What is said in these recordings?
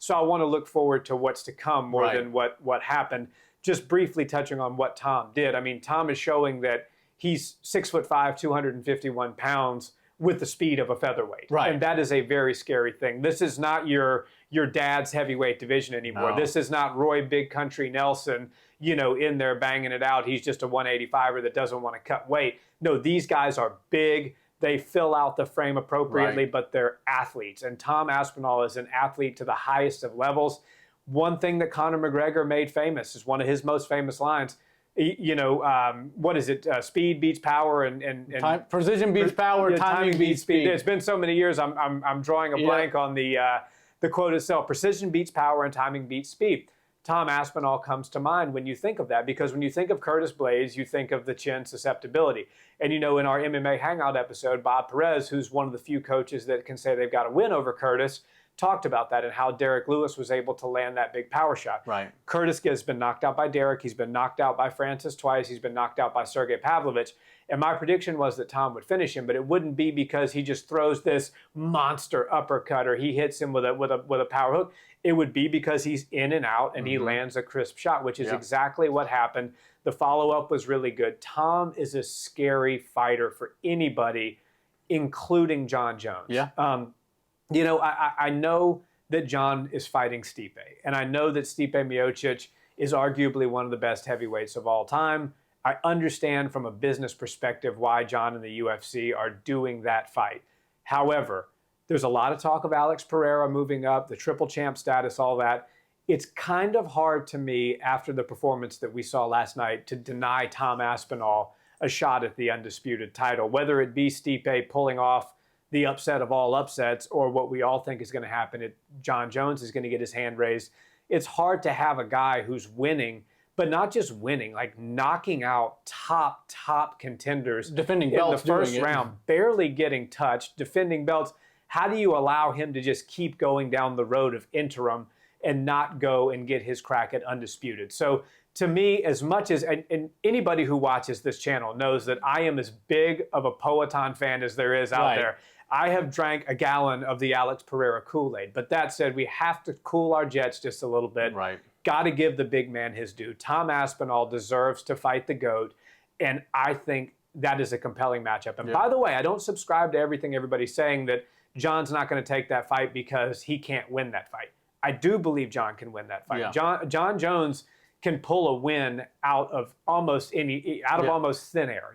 So I want to look forward to what's to come more than what happened. Just briefly touching on what Tom did. I mean, Tom is showing that he's 6'5", 251 pounds with the speed of a featherweight. Right. And that is a very scary thing. This is not your dad's heavyweight division anymore. No. This is not Roy Big Country Nelson, in there banging it out. He's just a 185er that doesn't want to cut weight. No, these guys are big. They fill out the frame appropriately, but they're athletes. And Tom Aspinall is an athlete to the highest of levels. One thing that Conor McGregor made famous is one of his most famous lines. What is it? Speed beats power, and precision beats power. Timing beats speed. It's been so many years. I'm drawing a blank on the quote itself. Precision beats power, and timing beats speed. Tom Aspinall comes to mind when you think of that, because when you think of Curtis Blaydes, you think of the chin susceptibility. And in our MMA Hangout episode, Bob Perez, who's one of the few coaches that can say they've got a win over Curtis, talked about that and how Derek Lewis was able to land that big power shot. Right. Curtis has been knocked out by Derek. He's been knocked out by Francis twice. He's been knocked out by Sergey Pavlovich. And my prediction was that Tom would finish him, but it wouldn't be because he just throws this monster uppercut or he hits him with a power hook. It would be because he's in and out and he lands a crisp shot, which is exactly what happened. The follow-up was really good. Tom is a scary fighter for anybody, including Jon Jones. Yeah. I know that Jon is fighting Stipe, and I know that Stipe Miocic is arguably one of the best heavyweights of all time. I understand from a business perspective why Jon and the UFC are doing that fight. However, there's a lot of talk of Alex Pereira moving up, the triple champ status, all that. It's kind of hard to me after the performance that we saw last night to deny Tom Aspinall a shot at the undisputed title, whether it be Stipe pulling off the upset of all upsets or what we all think is going to happen. Jon Jones is going to get his hand raised. It's hard to have a guy who's winning, but not just winning, like knocking out top contenders. Defending in belts the first round, barely getting touched, defending belts. How do you allow him to just keep going down the road of interim and not go and get his crack at undisputed? So to me, as much as, and anybody who watches this channel knows that I am as big of a Poatan fan as there is out there. I have drank a gallon of the Alex Pereira Kool-Aid. But that said, we have to cool our jets just a little bit. Right. Got to give the big man his due. Tom Aspinall deserves to fight the GOAT. And I think that is a compelling matchup. And by the way, I don't subscribe to everything everybody's saying that Jon's not going to take that fight because he can't win that fight. I do believe Jon can win that fight. Yeah. Jon Jones can pull a win out of almost almost thin air.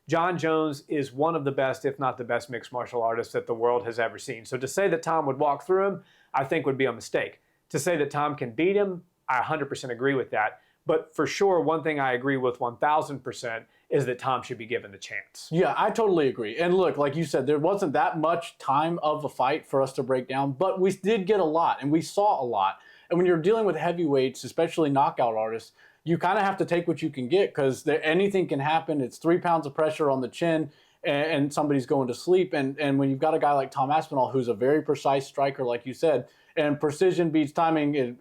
Jon Jones is one of the best, if not the best, mixed martial artists that the world has ever seen. So to say that Tom would walk through him, I think would be a mistake. To say that Tom can beat him, I 100% agree with that. But for sure, one thing I agree with 1,000% is that Tom should be given the chance. Yeah, I totally agree. And look, like you said, there wasn't that much time of a fight for us to break down, but we did get a lot, and we saw a lot. And when you're dealing with heavyweights, especially knockout artists, you kind of have to take what you can get because anything can happen. It's 3 pounds of pressure on the chin and somebody's going to sleep. And when you've got a guy like Tom Aspinall, who's a very precise striker, like you said, and precision beats timing,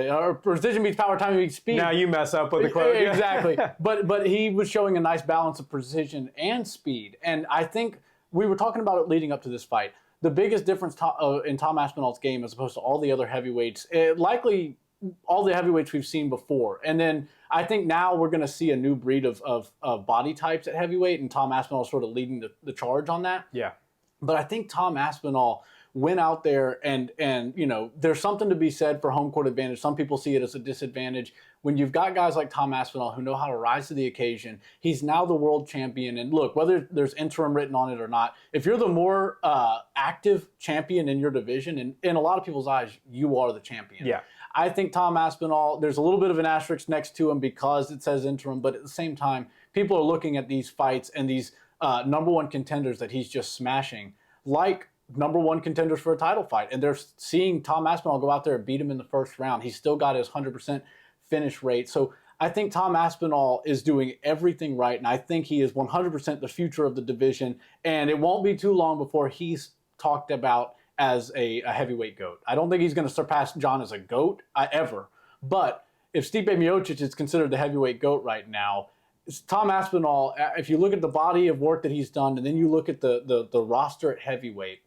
or precision beats power, timing beats speed. Now you mess up with the quote. Exactly. But he was showing a nice balance of precision and speed. And I think we were talking about it leading up to this fight. The biggest difference in Tom Aspinall's game as opposed to all the other heavyweights, likely all the heavyweights we've seen before. And then I think now we're going to see a new breed of body types at heavyweight, and Tom Aspinall is sort of leading the charge on that. Yeah. But I think Tom Aspinall went out there and there's something to be said for home court advantage. Some people see it as a disadvantage. When you've got guys like Tom Aspinall who know how to rise to the occasion, he's now the world champion. And look, whether there's interim written on it or not, if you're the more active champion in your division, and in a lot of people's eyes, you are the champion. Yeah. I think Tom Aspinall, there's a little bit of an asterisk next to him because it says interim, but at the same time, people are looking at these fights and these number one contenders that he's just smashing, like number one contenders for a title fight. And they're seeing Tom Aspinall go out there and beat him in the first round. He's still got his 100% finish rate. So I think Tom Aspinall is doing everything right, and I think he is 100% the future of the division. And it won't be too long before he's talked about as a heavyweight GOAT. I don't think he's going to surpass Jon as a GOAT ever. But if Stipe Miocic is considered the heavyweight GOAT right now, Tom Aspinall, if you look at the body of work that he's done, and then you look at the roster at heavyweight,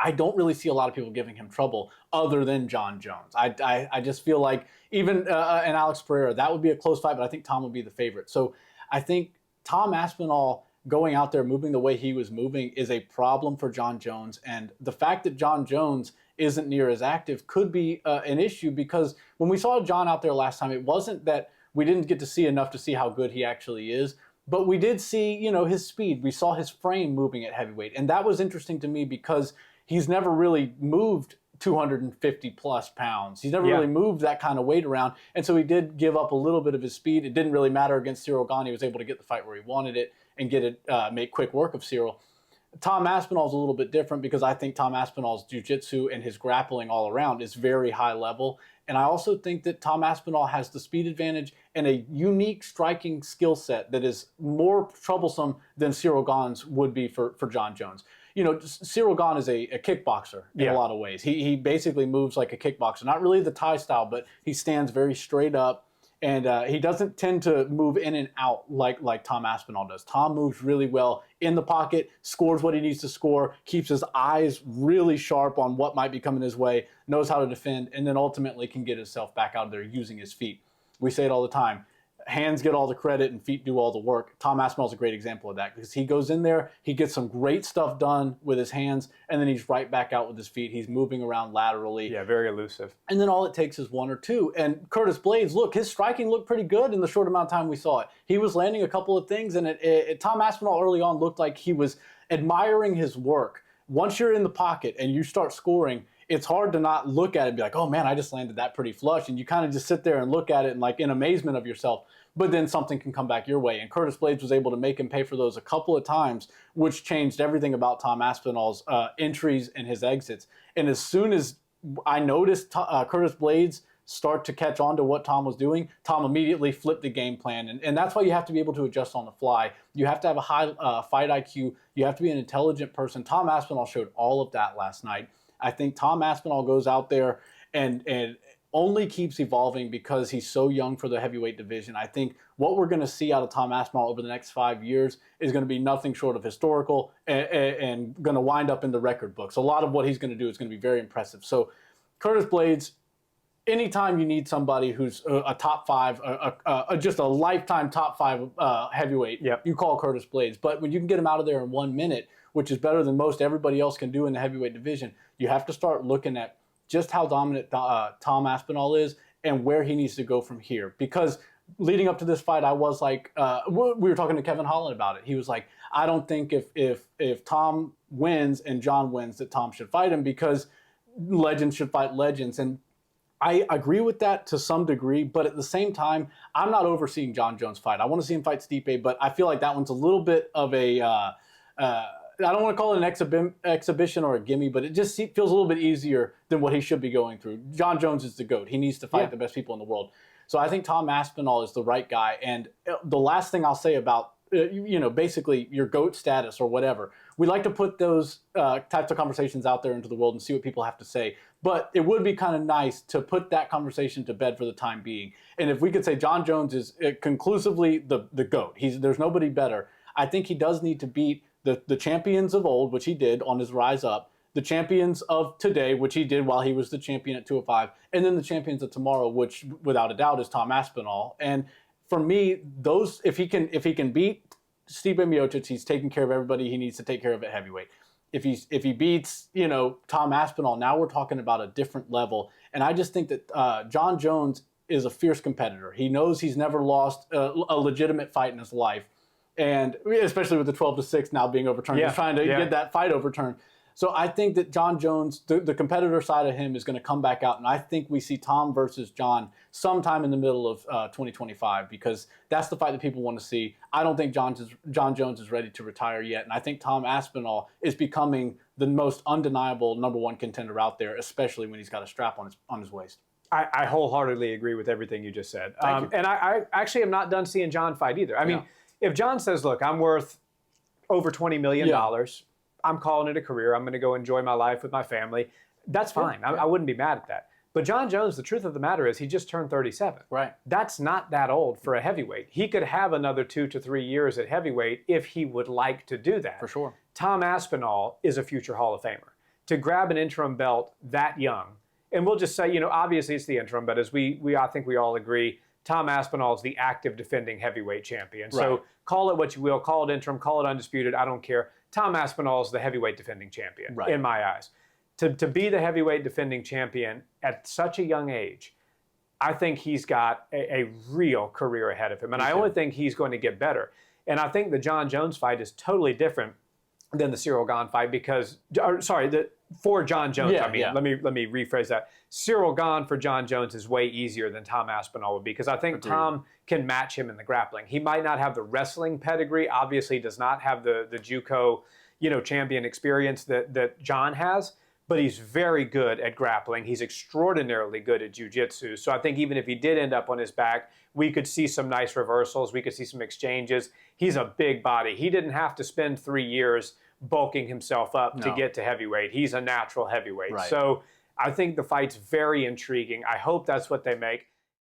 I don't really see a lot of people giving him trouble other than Jon Jones. I just feel like even and Alex Pereira, that would be a close fight, but I think Tom would be the favorite. So I think Tom Aspinall going out there moving the way he was moving is a problem for Jon Jones. And the fact that Jon Jones isn't near as active could be an issue, because when we saw Jon out there last time, it wasn't that we didn't get to see enough to see how good he actually is, but we did see, his speed. We saw his frame moving at heavyweight. And that was interesting to me because he's never really moved 250 plus pounds. He's never really moved that kind of weight around. And so he did give up a little bit of his speed. It didn't really matter against Cyril Gane. He was able to get the fight where he wanted it and get it, make quick work of Cyril. Tom Aspinall is a little bit different because I think Tom Aspinall's jiu-jitsu and his grappling all around is very high level. And I also think that Tom Aspinall has the speed advantage and a unique striking skill set that is more troublesome than Cyril Gane's would be for Jon Jones. Cyril Gane is a kickboxer in a lot of ways. He basically moves like a kickboxer, not really the Thai style, but he stands very straight up. And he doesn't tend to move in and out like Tom Aspinall does. Tom moves really well in the pocket, scores what he needs to score, keeps his eyes really sharp on what might be coming his way, knows how to defend, and then ultimately can get himself back out of there using his feet. We say it all the time. Hands get all the credit and feet do all the work. Tom Aspinall is a great example of that because he goes in there, he gets some great stuff done with his hands, and then he's right back out with his feet. He's moving around laterally. Yeah, very elusive. And then all it takes is one or two. And Curtis Blaydes, look, his striking looked pretty good in the short amount of time we saw it. He was landing a couple of things, and Tom Aspinall early on looked like he was admiring his work. Once you're in the pocket and you start scoring, it's hard to not look at it and be like, oh man, I just landed that pretty flush. And you kind of just sit there and look at it and like in amazement of yourself. But then something can come back your way. And Curtis Blaydes was able to make him pay for those a couple of times, which changed everything about Tom Aspinall's entries and his exits. And as soon as I noticed Curtis Blaydes start to catch on to what Tom was doing, Tom immediately flipped the game plan. And that's why you have to be able to adjust on the fly. You have to have a high fight IQ. You have to be an intelligent person. Tom Aspinall showed all of that last night. I think Tom Aspinall goes out there and only keeps evolving because he's so young for the heavyweight division. I think what we're going to see out of Tom Aspinall over the next 5 years is going to be nothing short of historical and going to wind up in the record books. A lot of what he's going to do is going to be very impressive. So Curtis Blaydes, anytime you need somebody who's a top five, just a lifetime top five heavyweight, you call Curtis Blaydes. But when you can get him out of there in 1 minute, which is better than most everybody else can do in the heavyweight division, you have to start looking at just how dominant Tom Aspinall is and where he needs to go from here. Because leading up to this fight, I was like, we were talking to Kevin Holland about it. He was like, I don't think if Tom wins and Jon wins that Tom should fight him because legends should fight legends. And I agree with that to some degree, but at the same time, I'm not overseeing Jon Jones' fight. I want to see him fight Stipe, but I feel like that one's a little bit of a I don't want to call it an exhibition or a gimme, but it just feels a little bit easier than what he should be going through. Jon Jones is the GOAT. He needs to fight the best people in the world. So I think Tom Aspinall is the right guy. And the last thing I'll say about, basically your GOAT status or whatever, we like to put those types of conversations out there into the world and see what people have to say. But it would be kind of nice to put that conversation to bed for the time being. And if we could say Jon Jones is conclusively the GOAT, there's nobody better, I think he does need to beat the champions of old, which he did on his rise up, the champions of today, which he did while he was the champion at 205, and then the champions of tomorrow, which without a doubt is Tom Aspinall. And for me, those if he can beat Stipe Miocic, he's taking care of everybody he needs to take care of at heavyweight. If he beats Tom Aspinall, now we're talking about a different level. And I just think that Jon Jones is a fierce competitor. He knows he's never lost a legitimate fight in his life. And especially with the 12-6 now being overturned, he's trying to get that fight overturned. So I think that Jon Jones, the competitor side of him is going to come back out. And I think we see Tom versus Jon sometime in the middle of 2025 because that's the fight that people want to see. I don't think Jon Jones is ready to retire yet. And I think Tom Aspinall is becoming the most undeniable number one contender out there, especially when he's got a strap on his waist. I wholeheartedly agree with everything you just said. Thank you. And I actually am not done seeing Jon fight either. I mean, if Jon says, look, I'm worth over $20 million, I'm calling it a career, I'm going to go enjoy my life with my family, that's fine. I wouldn't be mad at that. But Jon Jones, the truth of the matter is he just turned 37. Right. That's not that old for a heavyweight. He could have another 2 to 3 years at heavyweight if he would like to do that. For sure. Tom Aspinall is a future Hall of Famer. to grab an interim belt that young. And we'll just say, you know, obviously it's the interim, but as I think we all agree, Tom Aspinall is the active defending heavyweight champion. Right. So call it what you will, call it interim, call it undisputed, I don't care. Tom Aspinall is the heavyweight defending champion in my eyes. To be the heavyweight defending champion at such a young age, I think he's got a real career ahead of him. And I only think he's going to get better. And I think the Jon Jones fight is totally different than the Cyril Gane fight because, for Jon Jones, let me rephrase that. Cyril Gane for Jon Jones is way easier than Tom Aspinall would be because I think Tom can match him in the grappling. He might not have the wrestling pedigree, obviously does not have the JUCO, champion experience that Jon has, but he's very good at grappling. He's extraordinarily good at jiu-jitsu. So I think even if he did end up on his back, we could see some nice reversals. We could see some exchanges. He's a big body. He didn't have to spend 3 years bulking himself up to get to heavyweight. He's a natural heavyweight. So I think the fight's very intriguing. I hope that's what they make.